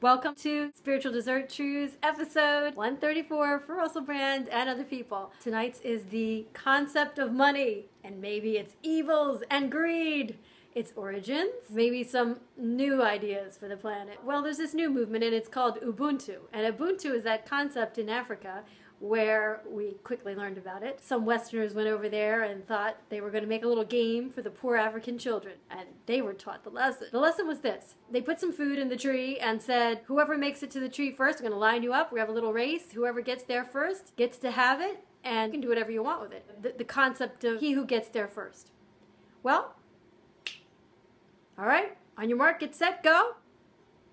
Welcome to Spiritual Dessert Trews, episode 134 for Russell Brand and other people. Tonight's is the concept of money and maybe its evils and greed, its origins, maybe some new ideas for the planet. Well, there's this new movement and it's called Ubuntu. And Ubuntu is that concept in Africa where we quickly learned about it. Some Westerners went over there and thought they were going to make a little game for the poor African children, and they were taught the lesson. The lesson was this. They put some food in the tree and said, whoever makes it to the tree first, we're going to line you up, we have a little race, whoever gets there first gets to have it, and you can do whatever you want with it. The concept of he who gets there first. Well, all right, on your mark, get set, go.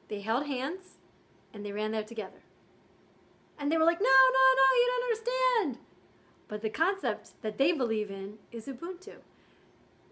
They held hands, and they ran there together. And they were like, no, you don't understand. But the concept that they believe in is Ubuntu.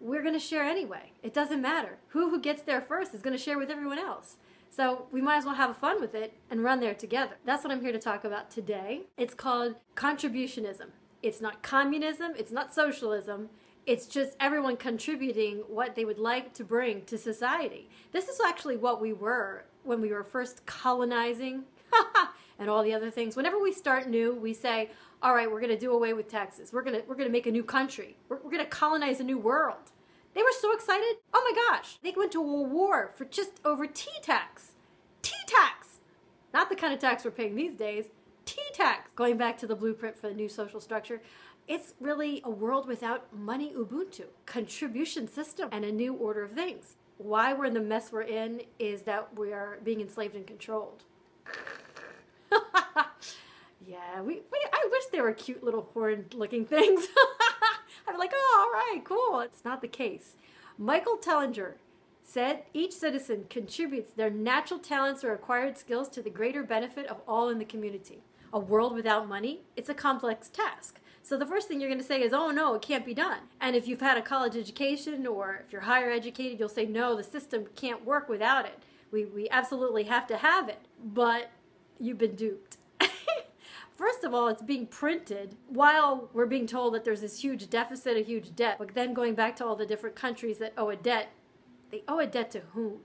We're going to share anyway. It doesn't matter. Who gets there first is going to share with everyone else. So we might as well have fun with it and run there together. That's what I'm here to talk about today. It's called contributionism. It's not communism. It's not socialism. It's just everyone contributing what they would like to bring to society. This is actually what we were when we were first colonizing and all the other things. Whenever we start new, we say, all right, we're going to do away with taxes. We're going to make a new country. We're going to colonize a new world. They were so excited. Oh my gosh. They went to a war for just over tea tax. Tea tax. Not the kind of tax we're paying these days. Tea tax. Going back to the blueprint for the new social structure. It's really a world without money Ubuntu, contribution system, and a new order of things. Why we're in the mess we're in is that we are being enslaved and controlled. Yeah, I wish they were cute little horned-looking things. I'd be like, oh, all right, cool. It's not the case. Michael Tellinger said, each citizen contributes their natural talents or acquired skills to the greater benefit of all in the community. A world without money, it's a complex task. So the first thing you're going to say is, oh, no, it can't be done. And if you've had a college education or if you're higher educated, you'll say, no, the system can't work without it. We absolutely have to have it. But you've been duped. First of all, it's being printed while we're being told that there's this huge deficit, a huge debt. But then going back to all the different countries that owe a debt, they owe a debt to whom?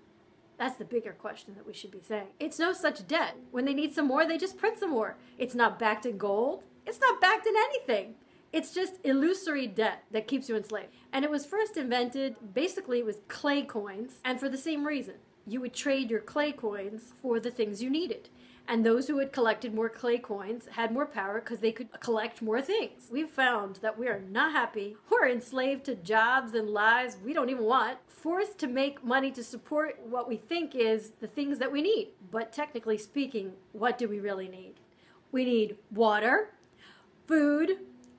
That's the bigger question that we should be saying. It's no such debt. When they need some more, they just print some more. It's not backed in gold. It's not backed in anything. It's just illusory debt that keeps you enslaved. And it was first invented, basically it was clay coins, and for the same reason. You would trade your clay coins for the things you needed. And those who had collected more clay coins had more power because they could collect more things. We've found that we are not happy. We're enslaved to jobs and lives we don't even want. Forced to make money to support what we think is the things that we need. But technically speaking, what do we really need? We need water, food,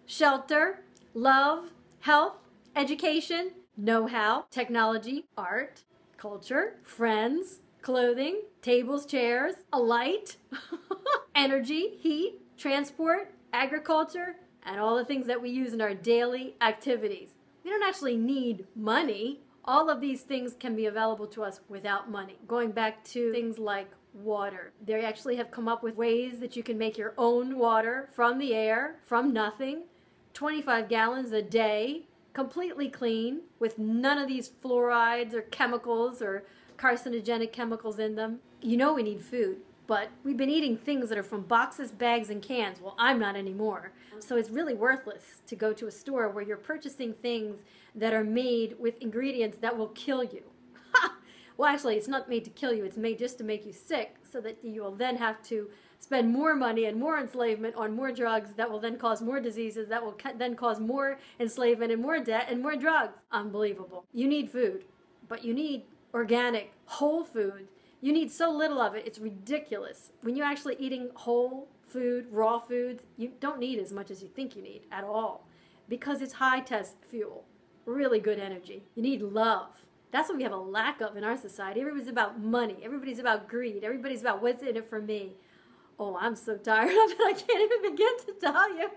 shelter, love, health, education, know-how, technology, art, culture, friends, clothing, tables, chairs, a light, energy, heat, transport, agriculture, and all the things that we use in our daily activities. We don't actually need money. All of these things can be available to us without money. Going back to things like water. They actually have come up with ways that you can make your own water from the air, from nothing, 25 gallons a day, completely clean, with none of these fluorides or chemicals or carcinogenic chemicals in them. You know we need food, but we've been eating things that are from boxes, bags, and cans. Well, I'm not anymore. So it's really worthless to go to a store where you're purchasing things that are made with ingredients that will kill you. Well, actually, it's not made to kill you. It's made just to make you sick so that you will then have to spend more money and more enslavement on more drugs that will then cause more diseases, that will then cause more enslavement and more debt and more drugs. Unbelievable. You need food, but you need organic, whole food. You need so little of it, it's ridiculous. When you're actually eating whole food, raw foods, you don't need as much as you think you need at all because it's high test fuel, really good energy. You need love. That's what we have a lack of in our society. Everybody's about money. Everybody's about greed. Everybody's about what's in it for me. Oh, I'm so tired of it. I can't even begin to tell you.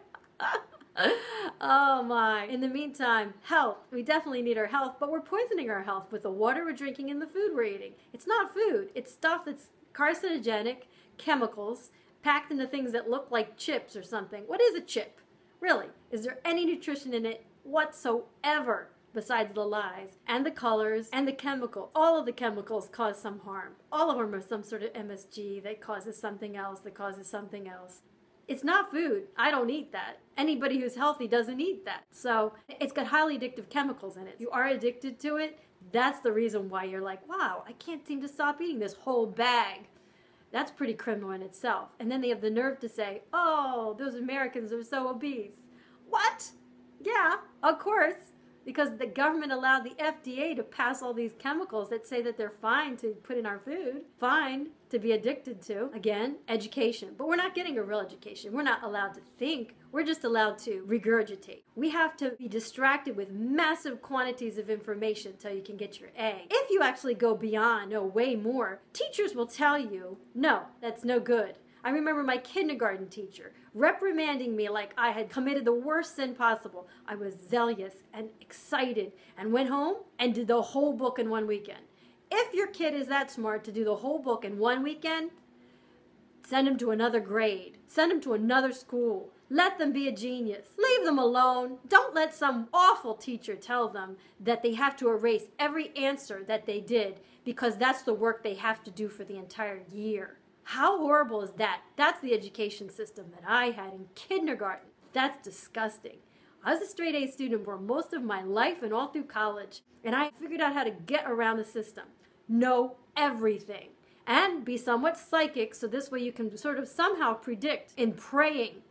Oh my. In the meantime, health. We definitely need our health, but we're poisoning our health with the water we're drinking and the food we're eating. It's not food. It's stuff that's carcinogenic, chemicals, packed into things that look like chips or something. What is a chip? Really? Is there any nutrition in it whatsoever? besides the lies, and the colors, and the chemicals. All of the chemicals cause some harm. All of them are some sort of MSG that causes something else, that causes something else. It's not food. I don't eat that. Anybody who's healthy doesn't eat that. So it's got highly addictive chemicals in it. You are addicted to it. That's the reason why you're like, wow, I can't seem to stop eating this whole bag. That's pretty criminal in itself. And then they have the nerve to say, oh, those Americans are so obese. What? Yeah, of course. Because the government allowed the FDA to pass all these chemicals that say that they're fine to put in our food, fine to be addicted to. Again, education. But we're not getting a real education. We're not allowed to think. We're just allowed to regurgitate. We have to be distracted with massive quantities of information until you can get your A. If you actually go beyond, know way more, teachers will tell you, no, that's no good. I remember my kindergarten teacher reprimanding me like I had committed the worst sin possible. I was zealous and excited and went home and did the whole book in one weekend. If your kid is that smart to do the whole book in one weekend, send them to another grade. Send them to another school. Let them be a genius. Leave them alone. Don't let some awful teacher tell them that they have to erase every answer that they did because that's the work they have to do for the entire year. How horrible is that? That's the education system that I had in kindergarten. That's disgusting. I was a straight A student for most of my life and all through college, and I figured out how to get around the system. Know everything. And be somewhat psychic, so this way you can sort of somehow predict in praying,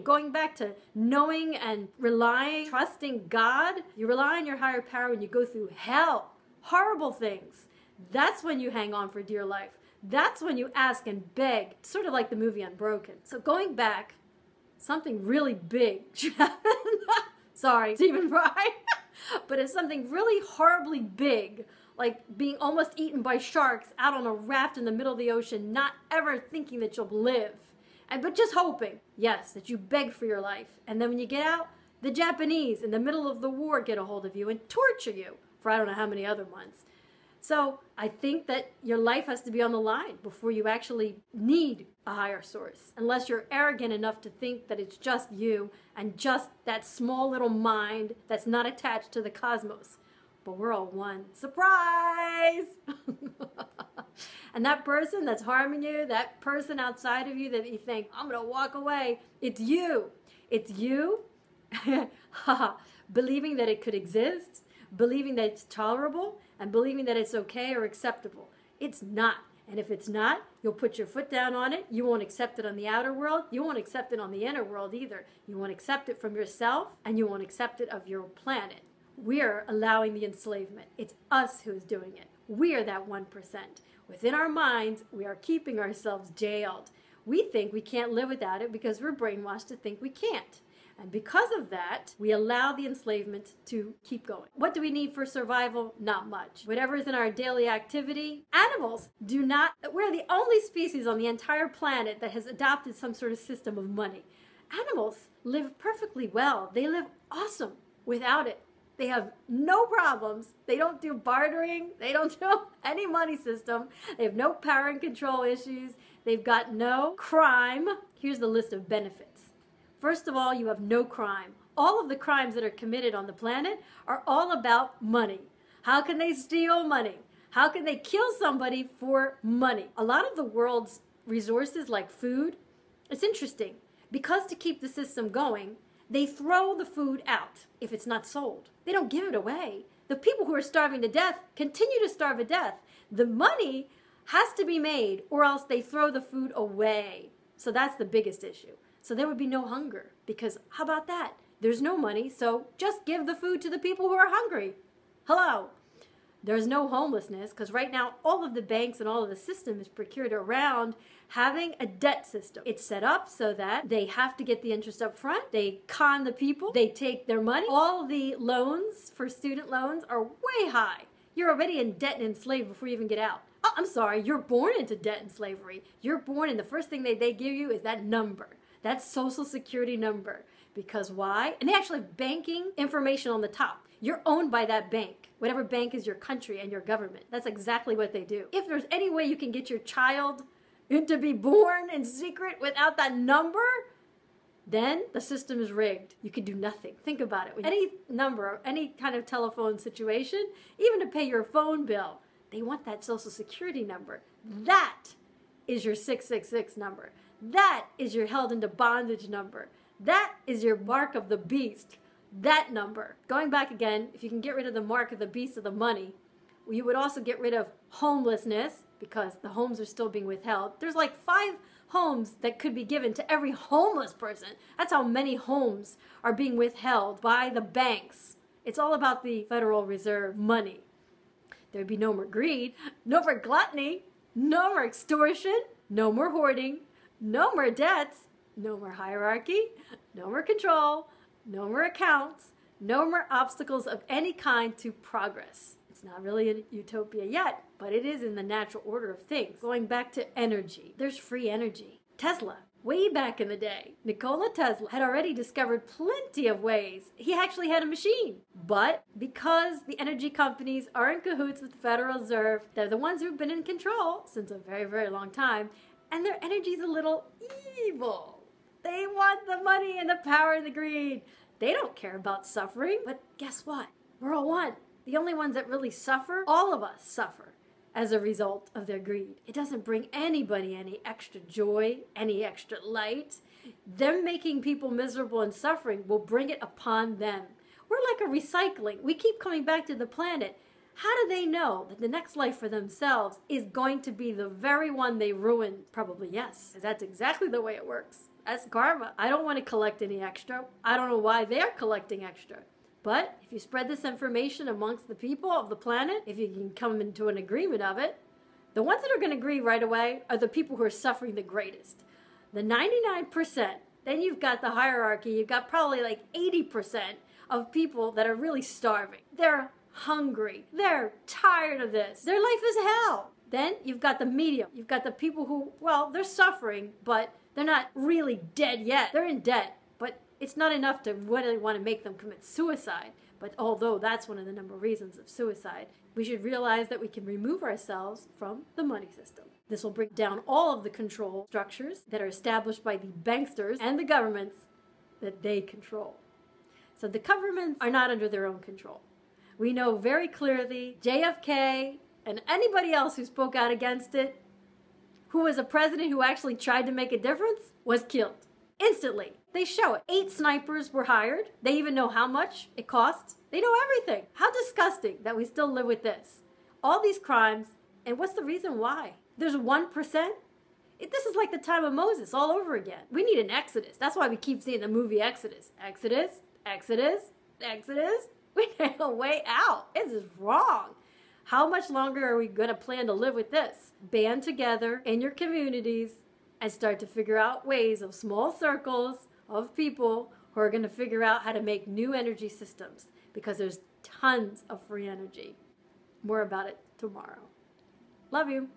going back to knowing and relying, trusting God. You rely on your higher power when you go through hell, horrible things. That's when you hang on for dear life. That's when you ask and beg, sort of like the movie Unbroken. So going back, something really big should happen. Sorry, Stephen Fry. But if something really horribly big, like being almost eaten by sharks out on a raft in the middle of the ocean, not ever thinking that you'll live, but just hoping, yes, that you beg for your life. And then when you get out, the Japanese in the middle of the war get a hold of you and torture you for I don't know how many other months. So I think that your life has to be on the line before you actually need a higher source, unless you're arrogant enough to think that it's just you and just that small little mind that's not attached to the cosmos. But we're all one. Surprise! And that person that's harming you, that person outside of you that you think, I'm going to walk away, it's you. It's you believing that it could exist, believing that it's tolerable, and believing that it's okay or acceptable. It's not. And if it's not, you'll put your foot down on it. You won't accept it on the outer world. You won't accept it on the inner world either. You won't accept it from yourself, and you won't accept it of your planet. We're allowing the enslavement. It's us who's doing it. We are that 1%. Within our minds, we are keeping ourselves jailed. We think we can't live without it because we're brainwashed to think we can't. And because of that, we allow the enslavement to keep going. What do we need for survival? Not much. Whatever is in our daily activity. Animals do not, we're the only species on the entire planet that has adopted some sort of system of money. Animals live perfectly well. They live awesome without it. They have no problems. They don't do bartering. They don't do any money system. They have no power and control issues. They've got no crime. Here's the list of benefits. First of all, you have no crime. All of the crimes that are committed on the planet are all about money. How can they steal money? How can they kill somebody for money? A lot of the world's resources like food, it's interesting. Because to keep the system going, they throw the food out if it's not sold. They don't give it away. The people who are starving to death continue to starve to death. The money has to be made or else they throw the food away. So that's the biggest issue. So there would be no hunger because how about that? There's no money, so just give the food to the people who are hungry. Hello. There's no homelessness because right now all of the banks and all of the system is procured around having a debt system. It's set up so that they have to get the interest up front. They con the people. They take their money. All the loans for student loans are way high. You're already in debt and enslaved before you even get out. Oh, I'm sorry. You're born into debt and slavery. You're born and the first thing they give you is that number. That social security number. Because why? And they actually have banking information on the top. You're owned by that bank. Whatever bank is your country and your government. That's exactly what they do. If there's any way you can get your child to be born in secret without that number, then the system is rigged. You can do nothing. Think about it. With any number, any kind of telephone situation, even to pay your phone bill, they want that social security number. That is your 666 number. That is your held into bondage number. That is your mark of the beast. That number. Going back again, if you can get rid of the mark of the beast of the money, you would also get rid of homelessness, because the homes are still being withheld. There's like 5 homes that could be given to every homeless person. That's how many homes are being withheld by the banks. It's all about the Federal Reserve money. There'd be no more greed, no more gluttony, no more extortion, no more hoarding, no more debts, no more hierarchy, no more control, no more accounts, no more obstacles of any kind to progress. It's not really a utopia yet, but it is in the natural order of things. Going back to energy, there's free energy. Tesla, way back in the day, Nikola Tesla had already discovered plenty of ways. He actually had a machine. But because the energy companies are in cahoots with the Federal Reserve, they're the ones who've been in control since a very, very long time, and their energy's a little evil. They want the money and the power and the greed. They don't care about suffering, but guess what? We're all one. The only ones that really suffer, all of us suffer as a result of their greed. It doesn't bring anybody any extra joy, any extra light. Them making people miserable and suffering will bring it upon them. We're like a recycling. We keep coming back to the planet. How do they know that the next life for themselves is going to be the very one they ruined? Probably yes, because that's exactly the way it works. That's karma. I don't want to collect any extra. I don't know why they're collecting extra. But if you spread this information amongst the people of the planet, if you can come into an agreement of it, the ones that are going to agree right away are the people who are suffering the greatest. The 99%, then you've got the hierarchy, you've got probably like 80% of people that are really starving. They're hungry. They're tired of this. Their life is hell. Then you've got the medium. You've got the people who, well, they're suffering, but they're not really dead yet. They're in debt, but it's not enough to really want to make them commit suicide. But although that's one of the number of reasons of suicide, we should realize that we can remove ourselves from the money system. This will break down all of the control structures that are established by the banksters and the governments that they control. So the governments are not under their own control. We know very clearly JFK and anybody else who spoke out against it, who was a president who actually tried to make a difference, was killed. Instantly. They show it. 8 snipers were hired. They even know how much it costs. They know everything. How disgusting that we still live with this. All these crimes, and what's the reason why? There's 1%? This is like the time of Moses all over again. We need an exodus. That's why we keep seeing the movie Exodus. Exodus, Exodus, Exodus. We need a way out. This is wrong. How much longer are we going to plan to live with this? Band together in your communities and start to figure out ways of small circles of people who are going to figure out how to make new energy systems, because there's tons of free energy. More about it tomorrow. Love you.